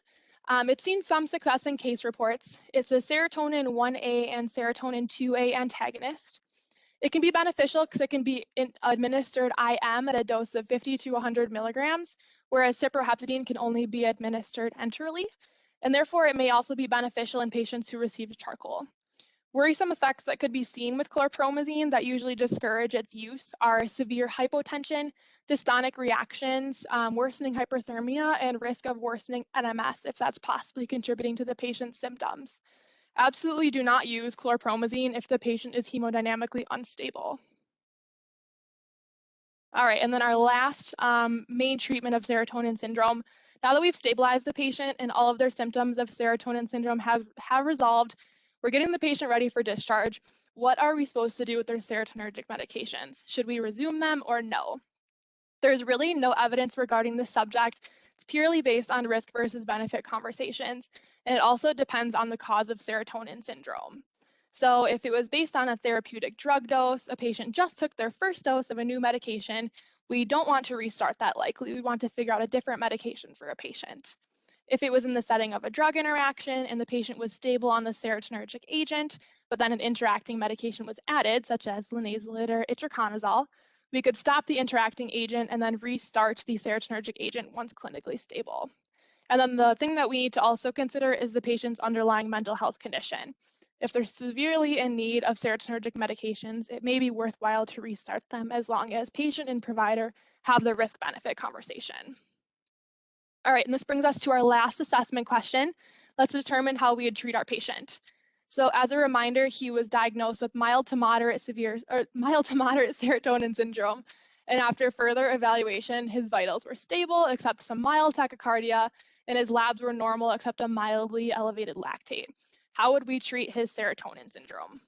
It's seen some success in case reports. It's a serotonin 1A and serotonin 2A antagonist. It can be beneficial because it can be administered IM at a dose of 50 to 100 milligrams, whereas cyproheptadine can only be administered enterally, and therefore it may also be beneficial in patients who receive charcoal. Worrisome effects that could be seen with chlorpromazine that usually discourage its use are severe hypotension, dystonic reactions, worsening hyperthermia, and risk of worsening NMS if that's possibly contributing to the patient's symptoms. Absolutely do not use chlorpromazine if the patient is hemodynamically unstable. All right, and then our last main treatment of serotonin syndrome. Now that we've stabilized the patient and all of their symptoms of serotonin syndrome have resolved, we're getting the patient ready for discharge. What are we supposed to do with their serotonergic medications? Should we resume them or no? There's really no evidence regarding this subject. It's purely based on risk versus benefit conversations, and it also depends on the cause of serotonin syndrome. So if it was based on a therapeutic drug dose, a patient just took their first dose of a new medication, we don't want to restart that likely. We want to figure out a different medication for a patient. If it was in the setting of a drug interaction and the patient was stable on the serotonergic agent, but then an interacting medication was added, such as linezolid or itraconazole, we could stop the interacting agent and then restart the serotonergic agent once clinically stable. And then the thing that we need to also consider is the patient's underlying mental health condition. If they're severely in need of serotonergic medications, it may be worthwhile to restart them as long as patient and provider have the risk-benefit conversation. All right, and this brings us to our last assessment question. Let's determine how we would treat our patient. So as a reminder, he was diagnosed with mild to moderate serotonin syndrome. And after further evaluation, his vitals were stable except some mild tachycardia, and his labs were normal except a mildly elevated lactate. How would we treat his serotonin syndrome?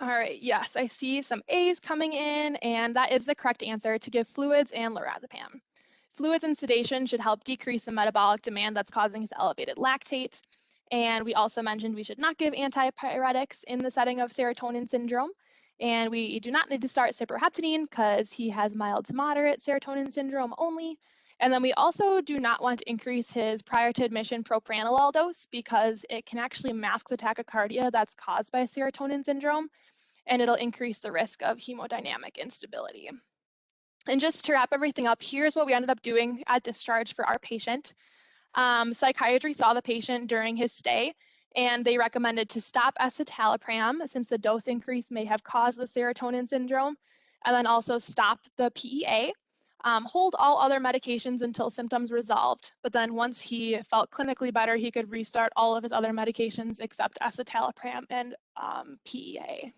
All right, yes, I see some A's coming in, and that is the correct answer, to give fluids and lorazepam. Fluids and sedation should help decrease the metabolic demand that's causing his elevated lactate. And we also mentioned we should not give antipyretics in the setting of serotonin syndrome. And we do not need to start cyproheptadine because he has mild to moderate serotonin syndrome only. And then we also do not want to increase his prior to admission propranolol dose because it can actually mask the tachycardia that's caused by serotonin syndrome, and it'll increase the risk of hemodynamic instability. And just to wrap everything up, here's what we ended up doing at discharge for our patient. Psychiatry saw the patient during his stay, and they recommended to stop escitalopram since the dose increase may have caused the serotonin syndrome, and then also stop the PEA, hold all other medications until symptoms resolved, but then once he felt clinically better, he could restart all of his other medications except escitalopram and PEA.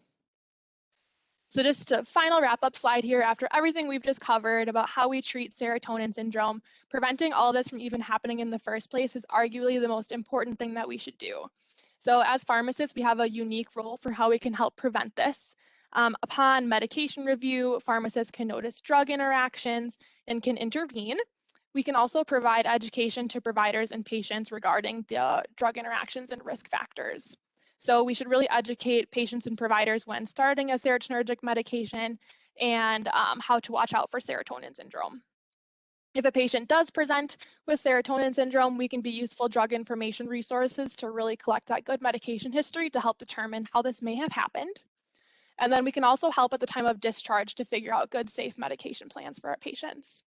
So just a final wrap-up slide here. After everything we've just covered about how we treat serotonin syndrome, preventing all this from even happening in the first place is arguably the most important thing that we should do. So as pharmacists, we have a unique role for how we can help prevent this. Upon medication review, pharmacists can notice drug interactions and can intervene. We can also provide education to providers and patients regarding the drug interactions and risk factors. So we should really educate patients and providers when starting a serotonergic medication and how to watch out for serotonin syndrome. If a patient does present with serotonin syndrome, we can be useful drug information resources to really collect that good medication history to help determine how this may have happened. And then we can also help at the time of discharge to figure out good, safe medication plans for our patients.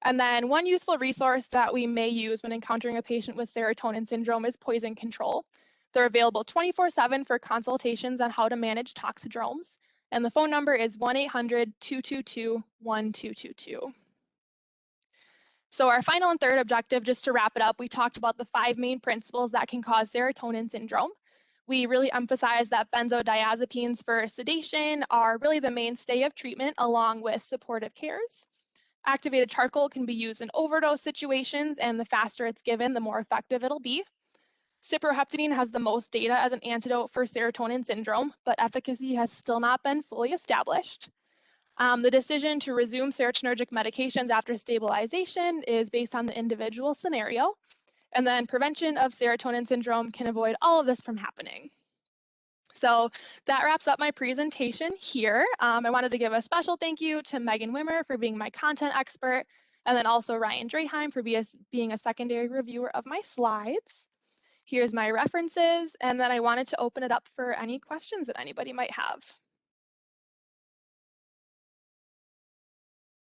And then one useful resource that we may use when encountering a patient with serotonin syndrome is poison control. They're available 24/7 for consultations on how to manage toxidromes. And the phone number is 1-800-222-1222. So our final and third objective, just to wrap it up, we talked about the 5 main principles that can cause serotonin syndrome. We really emphasize that benzodiazepines for sedation are really the mainstay of treatment along with supportive cares. Activated charcoal can be used in overdose situations, and the faster it's given, the more effective it'll be. Cyproheptadine has the most data as an antidote for serotonin syndrome, but efficacy has still not been fully established. The decision to resume serotonergic medications after stabilization is based on the individual scenario, and then prevention of serotonin syndrome can avoid all of this from happening. So that wraps up my presentation here. I wanted to give a special thank you to Megan Wimmer for being my content expert, and then also Ryan Draheim for being a secondary reviewer of my slides. Here's my references, and then I wanted to open it up for any questions that anybody might have.